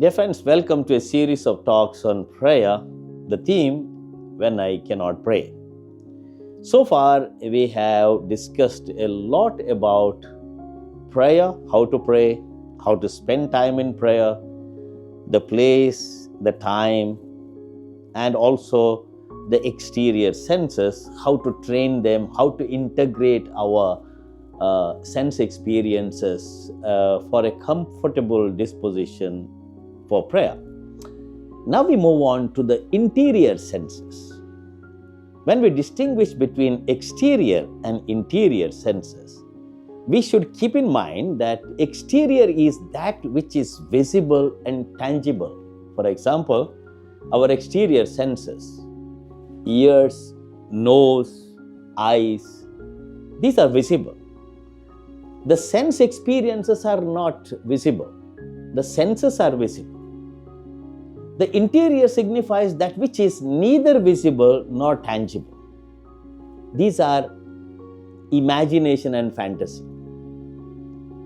Dear friends, welcome to a series of talks on prayer. The theme, When I Cannot Pray. So far, we have discussed a lot about prayer, how to pray, how to spend time in prayer, the place, the time, and also the exterior senses, how to train them, how to integrate our sense experiences for a comfortable disposition for prayer. Now we move on to the interior senses. When we distinguish between exterior and interior senses, we should keep in mind that exterior is that which is visible and tangible. For example, our exterior senses, ears, nose, eyes, these are visible. The sense experiences are not visible. The senses are visible. The interior signifies that which is neither visible nor tangible. These are imagination and fantasy.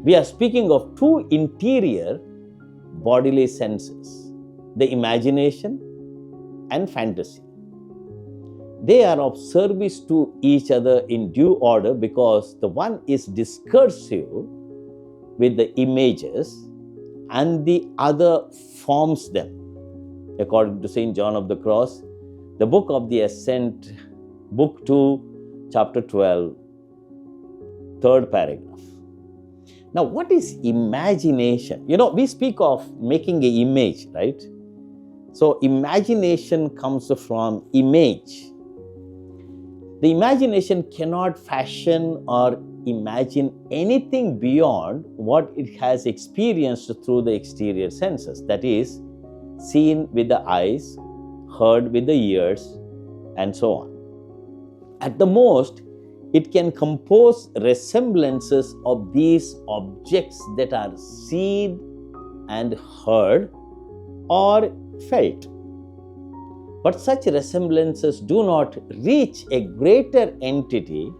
We are speaking of two interior bodily senses, the imagination and fantasy. They are of service to each other in due order because the one is discursive with the images and the other forms them. According to St. John of the Cross, the Book of the Ascent, Book 2, Chapter 12, third paragraph. Now, what is imagination? We speak of making an image, right? So, imagination comes from image. The imagination cannot fashion or imagine anything beyond what it has experienced through the exterior senses, that is, seen with the eyes, heard with the ears, and so on. At the most, it can compose resemblances of these objects that are seen and heard or felt. But such resemblances do not reach a greater entity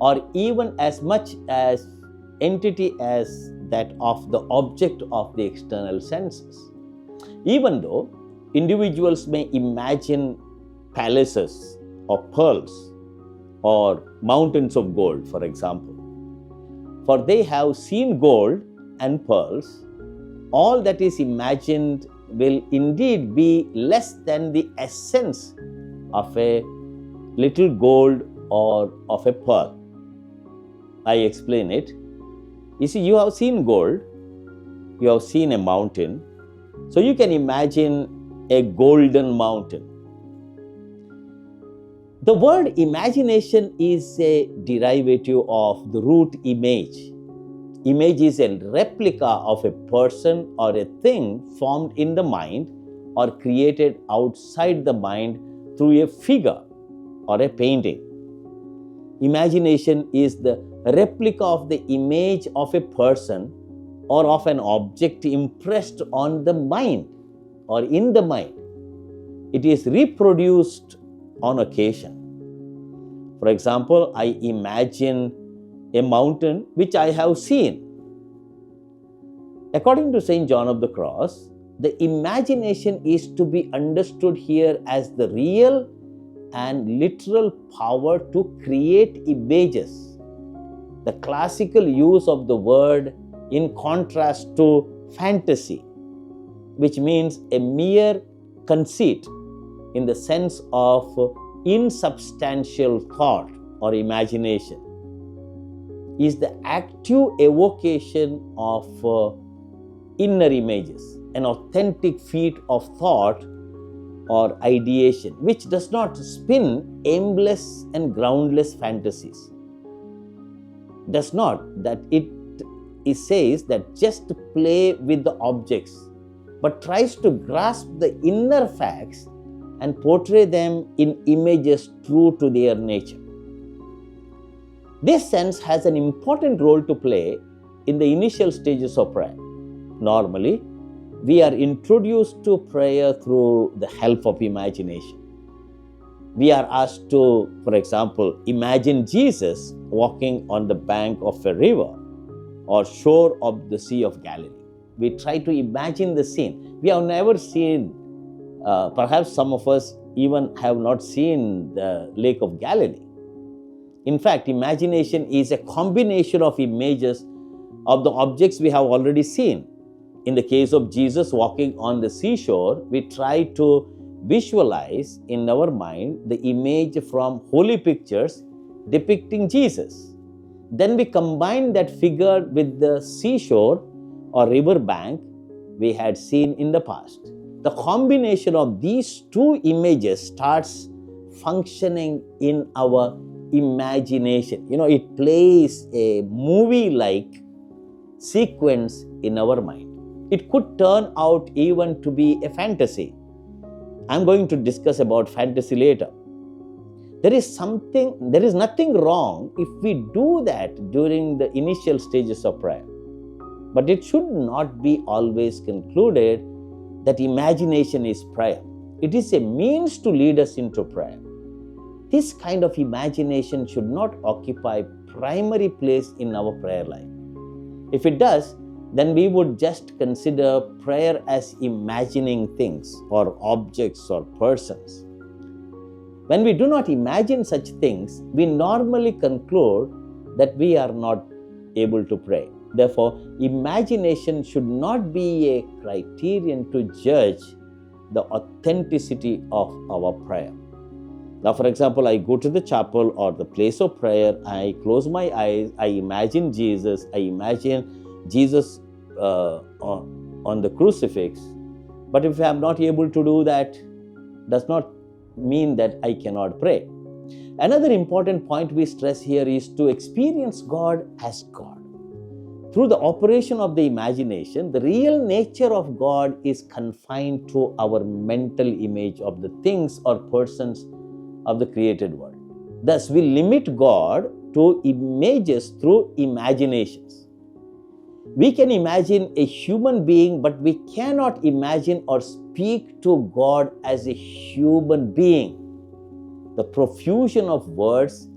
or even as much as entity as that of the object of the external senses. Even though individuals may imagine palaces or pearls or mountains of gold, for example, for they have seen gold and pearls, all that is imagined will indeed be less than the essence of a little gold or of a pearl. I explain it. You see, you have seen gold, you have seen a mountain, so you can imagine a golden mountain. The word imagination is a derivative of the root image. Image is a replica of a person or a thing formed in the mind or created outside the mind through a figure or a painting. Imagination is the replica of the image of a person or of an object impressed on the mind or in the mind. It is reproduced on occasion. For example, I imagine a mountain which I have seen. According to St. John of the Cross, the imagination is to be understood here as the real and literal power to create images. The classical use of the word in contrast to fantasy, which means a mere conceit in the sense of insubstantial thought or imagination, is the active evocation of inner images, an authentic feat of thought or ideation, which does not spin aimless and groundless fantasies. Does not that it says that just play with the objects, but tries to grasp the inner facts and portray them in images true to their nature. This sense has an important role to play in the initial stages of prayer. Normally, we are introduced to prayer through the help of imagination. We are asked to, for example, imagine Jesus walking on the bank of a river or shore of the Sea of Galilee. We try to imagine the scene. We have never seen, perhaps some of us even have not seen the Lake of Galilee. In fact, imagination is a combination of images of the objects we have already seen. In the case of Jesus walking on the seashore, we try to visualize in our mind the image from holy pictures depicting Jesus. Then we combine that figure with the seashore or river bank we had seen in the past. The combination of these two images starts functioning in our imagination. It plays a movie-like sequence in our mind. It could turn out even to be a fantasy. I'm going to discuss about fantasy later. There is nothing wrong if we do that during the initial stages of prayer. But it should not be always concluded that imagination is prayer. It is a means to lead us into prayer. This kind of imagination should not occupy primary place in our prayer life. If it does, then we would just consider prayer as imagining things or objects or persons. When we do not imagine such things, we normally conclude that we are not able to pray. Therefore, imagination should not be a criterion to judge the authenticity of our prayer. Now, for example, I go to the chapel or the place of prayer, I close my eyes, I imagine Jesus, on the crucifix. But if I am not able to do that, does not mean that I cannot pray. Another important point we stress here is to experience God as God. Through the operation of the imagination, the real nature of God is confined to our mental image of the things or persons of the created world. Thus, we limit God to images through imaginations. We can imagine a human being, but we cannot imagine or speak to God as a human being. The profusion of words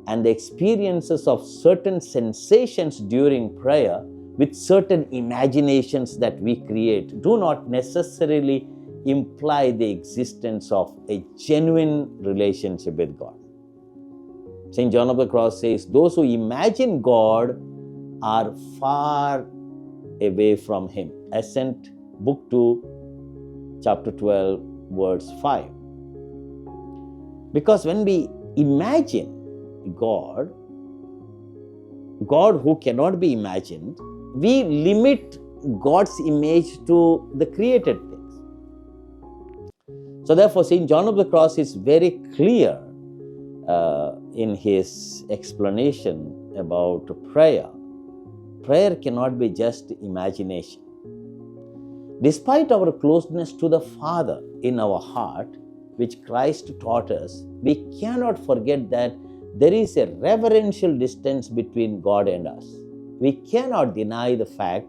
and the experiences of certain sensations during prayer with certain imaginations that we create do not necessarily imply the existence of a genuine relationship with God. St. John of the Cross says, those who imagine God are far away from Him. Ascent, Book 2, Chapter 12, verse 5. Because when we imagine God who cannot be imagined, we limit God's image to the created things. So therefore, St. John of the Cross is very clear in his explanation about prayer. Prayer cannot be just imagination. Despite our closeness to the Father in our heart, which Christ taught us, we cannot forget that there is a reverential distance between God and us. We cannot deny the fact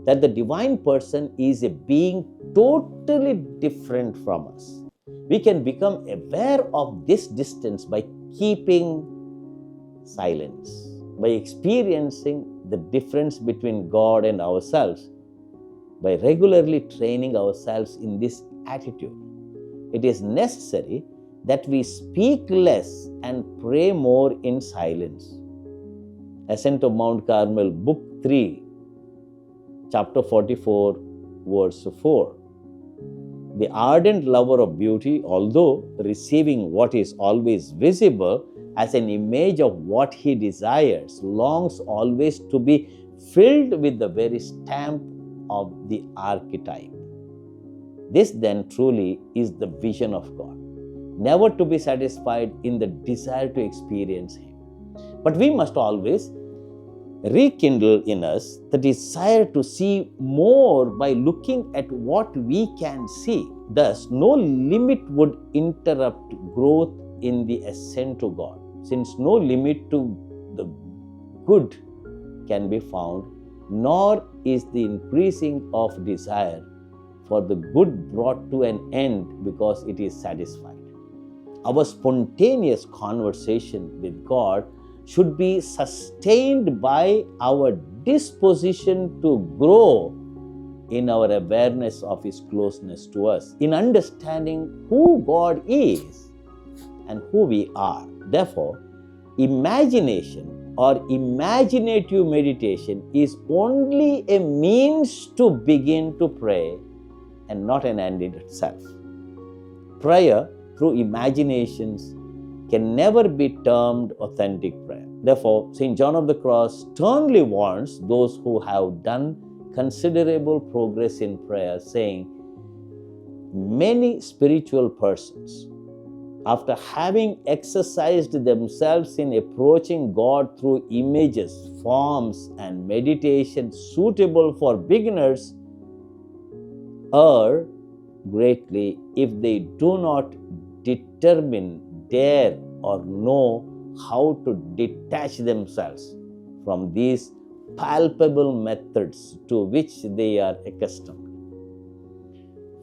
that the divine person is a being totally different from us. We can become aware of this distance by keeping silence, by experiencing the difference between God and ourselves, by regularly training ourselves in this attitude. It is necessary that we speak less and pray more in silence. Ascent of Mount Carmel, Book 3, Chapter 44, verse 4. The ardent lover of beauty, although receiving what is always visible as an image of what he desires, longs always to be filled with the very stamp of the archetype. This then truly is the vision of God, never to be satisfied in the desire to experience Him. But we must always rekindle in us the desire to see more by looking at what we can see. Thus, no limit would interrupt growth in the ascent to God, since no limit to the good can be found, nor is the increasing of desire for the good brought to an end because it is satisfied. Our spontaneous conversation with God should be sustained by our disposition to grow in our awareness of His closeness to us, in understanding who God is and who we are. Therefore, imagination or imaginative meditation is only a means to begin to pray and not an end in itself. Prayer through imaginations can never be termed authentic prayer. Therefore, St. John of the Cross sternly warns those who have done considerable progress in prayer, saying, many spiritual persons, after having exercised themselves in approaching God through images, forms, and meditation suitable for beginners, err greatly if they do not determine, dare, or know how to detach themselves from these palpable methods to which they are accustomed.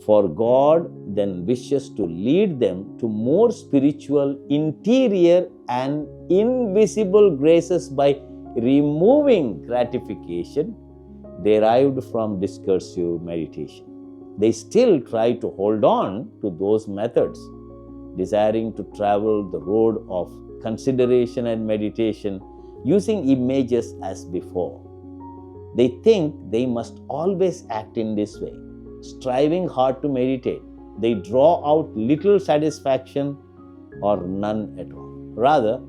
For God then wishes to lead them to more spiritual, interior, and invisible graces by removing gratification derived from discursive meditation. They still try to hold on to those methods, desiring to travel the road of consideration and meditation using images as before. They think they must always act in this way. Striving hard to meditate, they draw out little satisfaction or none at all. Rather,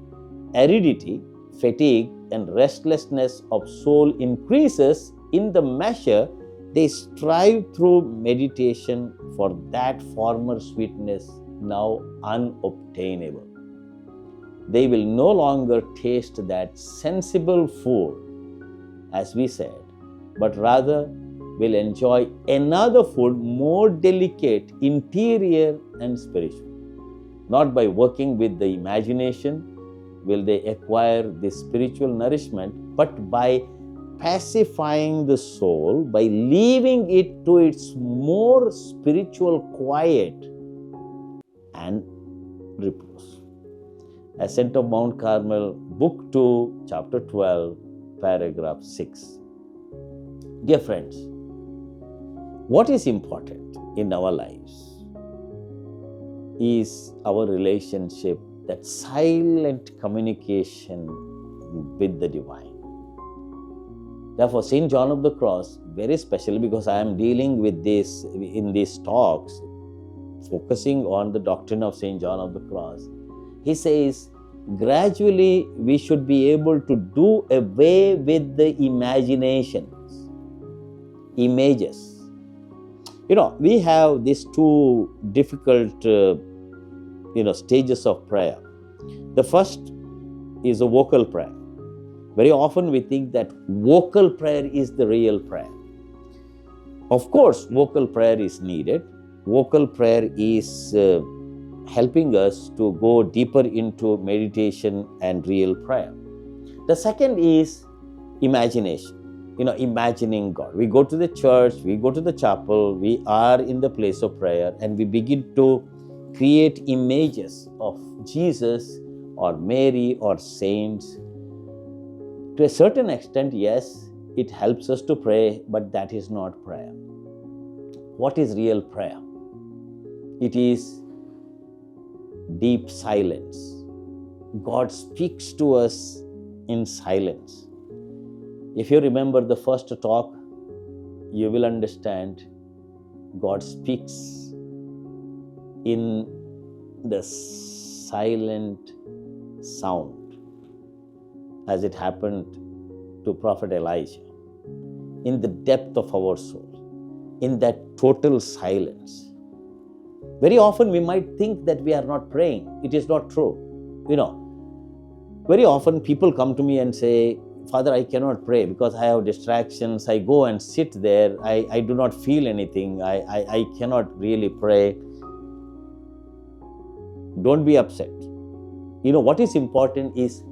aridity, fatigue, and restlessness of soul increases in the measure they strive through meditation for that former sweetness now unobtainable. They will no longer taste that sensible food, as we said, but rather will enjoy another food more delicate, interior, and spiritual. Not by working with the imagination will they acquire this spiritual nourishment, but by pacifying the soul, by leaving it to its more spiritual quiet and repose. Ascent of Mount Carmel, Book 2, Chapter 12, Paragraph 6. Dear friends, what is important in our lives is our relationship, that silent communication with the divine. Therefore, St. John of the Cross, very specially, because I am dealing with this in these talks, focusing on the doctrine of St. John of the Cross, he says, gradually we should be able to do away with the imaginations, images. We have these two difficult, stages of prayer. The first is a vocal prayer. Very often we think that vocal prayer is the real prayer. Of course, vocal prayer is needed. Vocal prayer is helping us to go deeper into meditation and real prayer. The second is imagination. Imagining God. We go to the church, we go to the chapel, we are in the place of prayer, and we begin to create images of Jesus or Mary or saints. To a certain extent, yes, it helps us to pray, but that is not prayer. What is real prayer? It is deep silence. God speaks to us in silence. If you remember the first talk, you will understand God speaks in the silent sound, as it happened to Prophet Elijah, in the depth of our soul, in that total silence. Very often we might think that we are not praying. It is not true. Very often people come to me and say, Father, I cannot pray because I have distractions. I go and sit there. I do not feel anything. I cannot really pray. Don't be upset. What is important is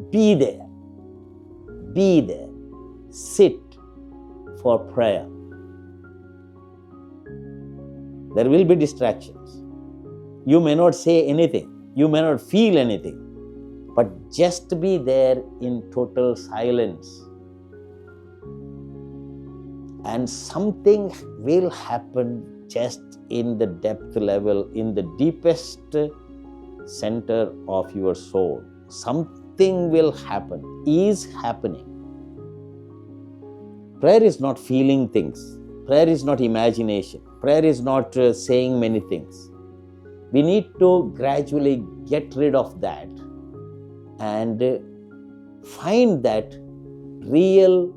be there. Be there. Sit for prayer. There will be distractions. You may not say anything. You may not feel anything. But just be there in total silence. and something will happen just in the depth level, in the deepest center of your soul. Something will happen, is happening. Prayer is not feeling things. Prayer is not imagination. Prayer is not saying many things. We need to gradually get rid of that and find that real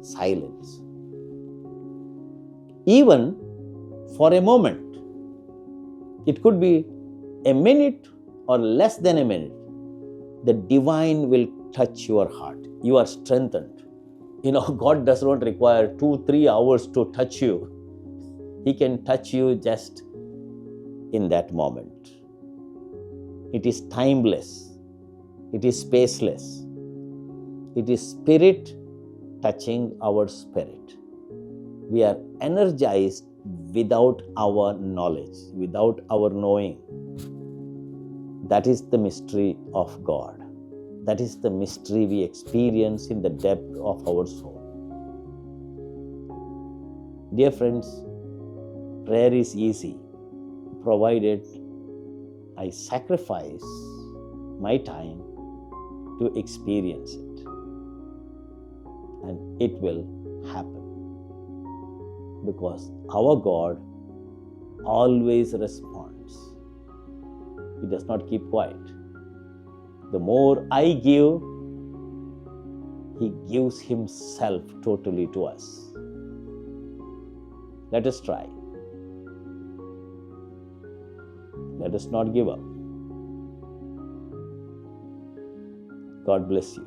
silence. Even for a moment, it could be a minute or less than a minute, the divine will touch your heart. You are strengthened. God does not require 2-3 hours to touch you. He can touch you just in that moment. It is timeless. It is spaceless. It is spirit touching our spirit. We are energized without our knowledge, without our knowing. That is the mystery of God. That is the mystery we experience in the depth of our soul. Dear friends, prayer is easy, provided I sacrifice my time to experience it. And it will happen. Because our God always responds. He does not keep quiet. The more I give, He gives Himself totally to us. Let us try. Let us not give up. God bless you.